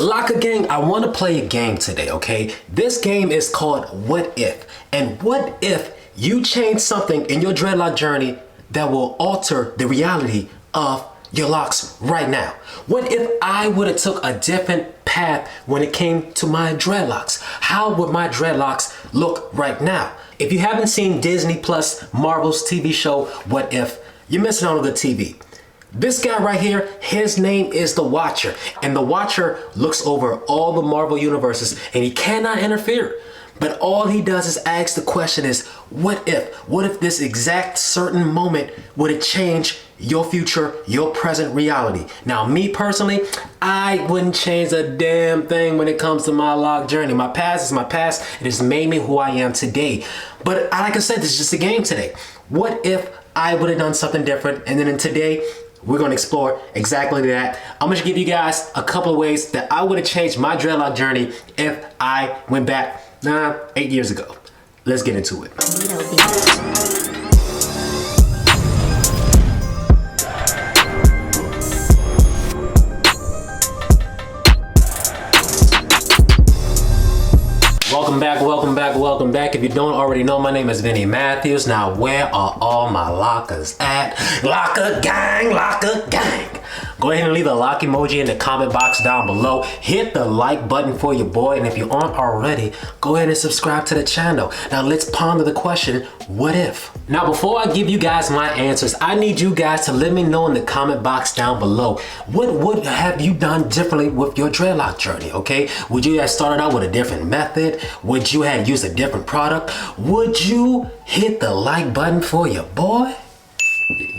Locka Gang, I want to play a game today, okay? This game is called What If? And what if you change something in your dreadlock journey that will alter the reality of your locks right now? What if I would have took a different path when it came to my dreadlocks? How would my dreadlocks look right now? If you haven't seen Disney Plus Marvel's TV show, What If, you're missing out on the TV. This guy right here, his name is the Watcher, and the Watcher looks over all the Marvel universes and he cannot interfere. But all he does is ask the question is, what if? What if this exact certain moment would it change your future, your present reality? Now, me personally, I wouldn't change a damn thing when it comes to my lock journey. My past is my past. It has made me who I am today. But like I said, this is just a game today. What if I would have done something different? And then in today, we're going to explore exactly that. I'm going to give you guys a couple of ways that I would have changed my dreadlock journey if I went back 8 years ago. Let's get into it. Welcome back. If you don't already know, my name is Vinny Matthews. Now, where are all my lockers at? Locka Gang, Locka Gang. Go ahead and leave a lock emoji in the comment box down below. Hit the like button for your boy. And if you aren't already, go ahead and subscribe to the channel. Now let's ponder the question, what if? Now before I give you guys my answers, I need you guys to let me know in the comment box down below. What would have you done differently with your dreadlock journey, okay? Would you have started out with a different method? Would you have used a different product? Would you hit the like button for your boy?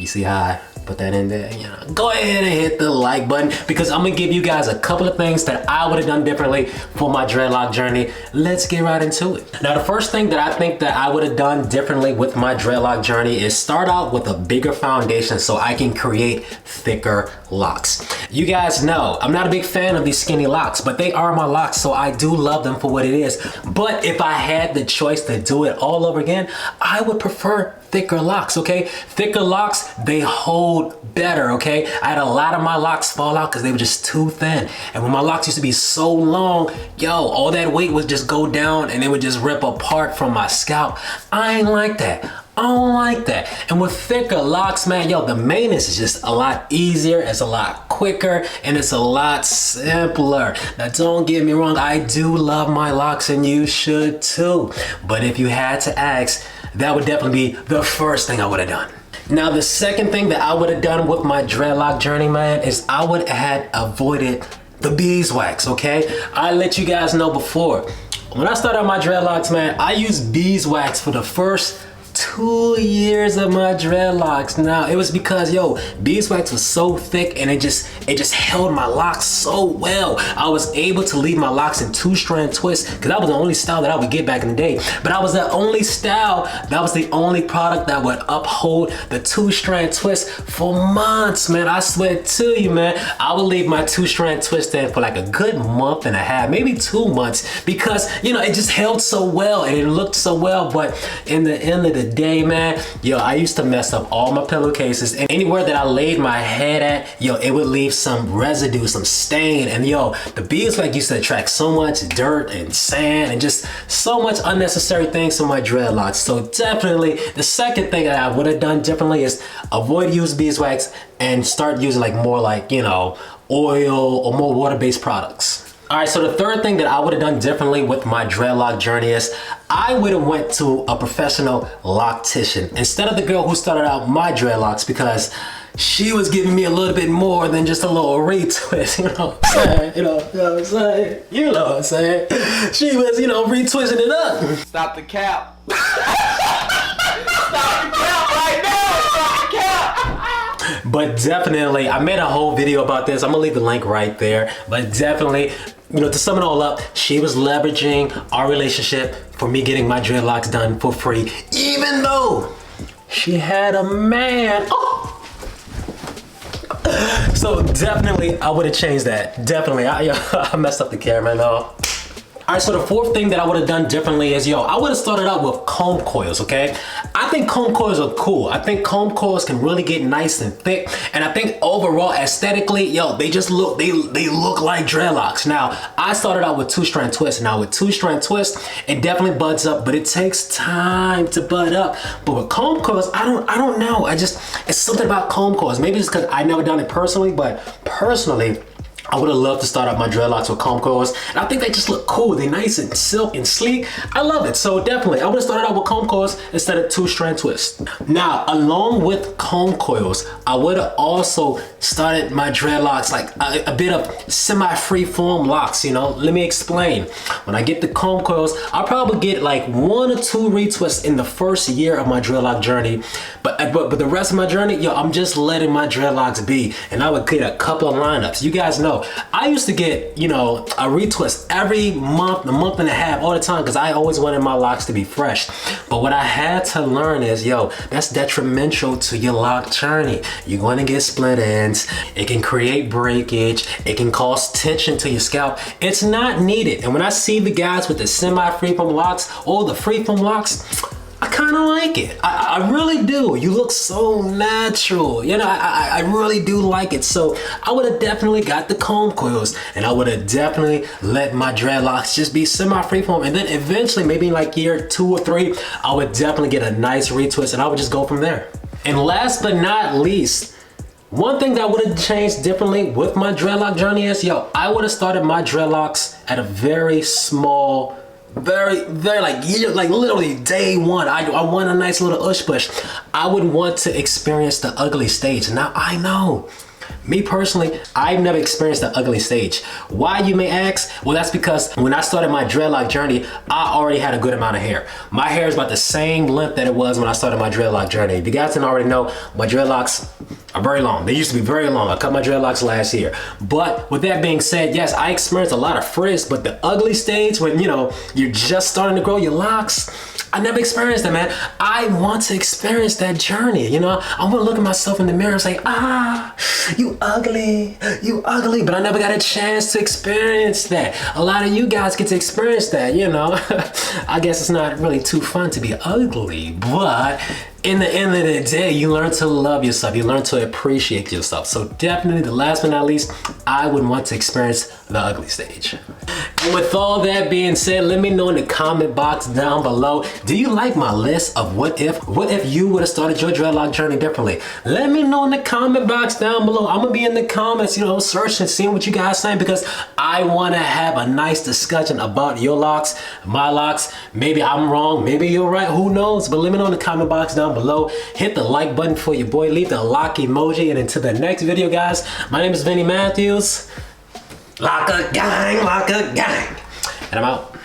You see how I put that in there? You know, go ahead and hit the like button because I'm gonna give you guys a couple of things that I would have done differently for my dreadlock journey. Let's get right into it. Now, the first thing that I think that I would have done differently with my dreadlock journey is start out with a bigger foundation so I can create thicker locks. You guys know I'm not a big fan of these skinny locks, but they are my locks, so I do love them for what it is. But if I had the choice to do it all over again, I would prefer thicker locks, okay? Thicker locks, they hold better, okay? I had a lot of my locks fall out because they were just too thin. And when my locks used to be so long, yo, all that weight would just go down and it would just rip apart from my scalp. I ain't like that. I don't like that. And with thicker locks, man, yo, the maintenance is just a lot easier, it's a lot quicker, and it's a lot simpler. Now, don't get me wrong, I do love my locks and you should too. But if you had to ask, that would definitely be the first thing I would have done. Now, the second thing that I would have done with my dreadlock journey, man, is I would have avoided the beeswax, okay? I let you guys know before. When I started my dreadlocks, man, I used beeswax for the first 2 years of my dreadlocks. Now, it was because, yo, beeswax was so thick and it just held my locks so well. I was able to leave my locks in 2-strand twists because that was the only style that I would get back in the day. But I was the only style, that was the only product that would uphold the 2-strand twist for months, man. I swear to you, man, I would leave my 2-strand twist in for like a good month and a half, maybe 2 months, because, you know, it just held so well and it looked so well. But in the end of the day, man, yo, I used to mess up all my pillowcases, and anywhere that I laid my head at, yo, it would leave some residue, some stain. And yo, the beeswax used to attract so much dirt and sand and just so much unnecessary things to my dreadlocks. So definitely the second thing that I would have done differently is avoid using beeswax and start using like more like, you know, oil or more water-based products. All right, so the third thing that I would have done differently with my dreadlock journey is I would have went to a professional loctician instead of the girl who started out my dreadlocks, because she was giving me a little bit more than just a little retwist, you know what I'm saying? You know what I'm saying? You know what I'm saying? She was, you know, retwisting it up. Stop the cap. Stop the cap right now. Stop the cap. But definitely, I made a whole video about this. I'm gonna leave the link right there. But definitely, you know, to sum it all up, she was leveraging our relationship for me getting my dreadlocks done for free, even though she had a man. Oh. So definitely, I would have changed that. Definitely, I messed up the camera, no. All right, so the fourth thing that I would have done differently is, I would have started out with comb coils, okay? I think comb coils are cool. I think comb coils can really get nice and thick. And I think overall, aesthetically, they just look, they look like dreadlocks. Now, I started out with 2-strand twists. Now, with 2-strand twists, it definitely buds up, but it takes time to bud up. But with comb coils, I don't know. It's something about comb coils. Maybe it's because I never done it personally, but personally, I would have loved to start out my dreadlocks with comb coils, and I think they just look cool. They're nice and silk and sleek. I love it. So definitely, I would have started out with comb coils instead of 2-strand twists. Now, along with comb coils, I would have also started my dreadlocks like a bit of semi-free-form locks, Let me explain. When I get the comb coils, I'll probably get like 1 or 2 retwists in the first year of my dreadlock journey. But the rest of my journey, I'm just letting my dreadlocks be, and I would get a couple of lineups. You guys know, I used to get, a retwist every month, a month and a half, all the time, because I always wanted my locks to be fresh. But what I had to learn is, that's detrimental to your lock journey. You're going to get split ends. It can create breakage. It can cause tension to your scalp. It's not needed. And when I see the guys with the semi-freeform locks or the freeform locks, I kind of like it. I really do. You look so natural. I really do like it. So I would have definitely got the comb coils, and I would have definitely let my dreadlocks just be semi-freeform. And then eventually, maybe like year 2 or 3, I would definitely get a nice retwist, and I would just go from there. And last but not least, one thing that I would have changed differently with my dreadlock journey is, I would have started my dreadlocks at a very small, very like literally day 1. I want a nice little ush push. I would want to experience the ugly stage. Now, I know, me personally, I've never experienced the ugly stage. Why, you may ask? Well, that's because when I started my dreadlock journey, I already had a good amount of hair. My hair is about the same length that it was when I started my dreadlock journey. If you guys didn't already know, my dreadlocks are very long. They used to be very long. I cut my dreadlocks last year. But with that being said, yes, I experienced a lot of frizz, but the ugly stage, when you're just starting to grow your locks, I never experienced that, man. I want to experience that journey, I want to look at myself in the mirror and say, you ugly, but I never got a chance to experience that. A lot of you guys get to experience that, I guess it's not really too fun to be ugly, but in the end of the day, you learn to love yourself. You learn to appreciate yourself. So definitely, the last but not least, I would want to experience the ugly stage. And with all that being said, let me know in the comment box down below, do you like my list of what if you would have started your dreadlock journey differently? Let me know in the comment box down below. I'm gonna be in the comments, searching, seeing what you guys saying, because I want to have a nice discussion about your locks, my locks. Maybe I'm wrong, maybe you're right, who knows? But let me know in the comment box down below. Hit the like button for your boy, leave the lock emoji, and until the next video, guys, my name is Vinny Matthews. Locka Gang, and I'm out.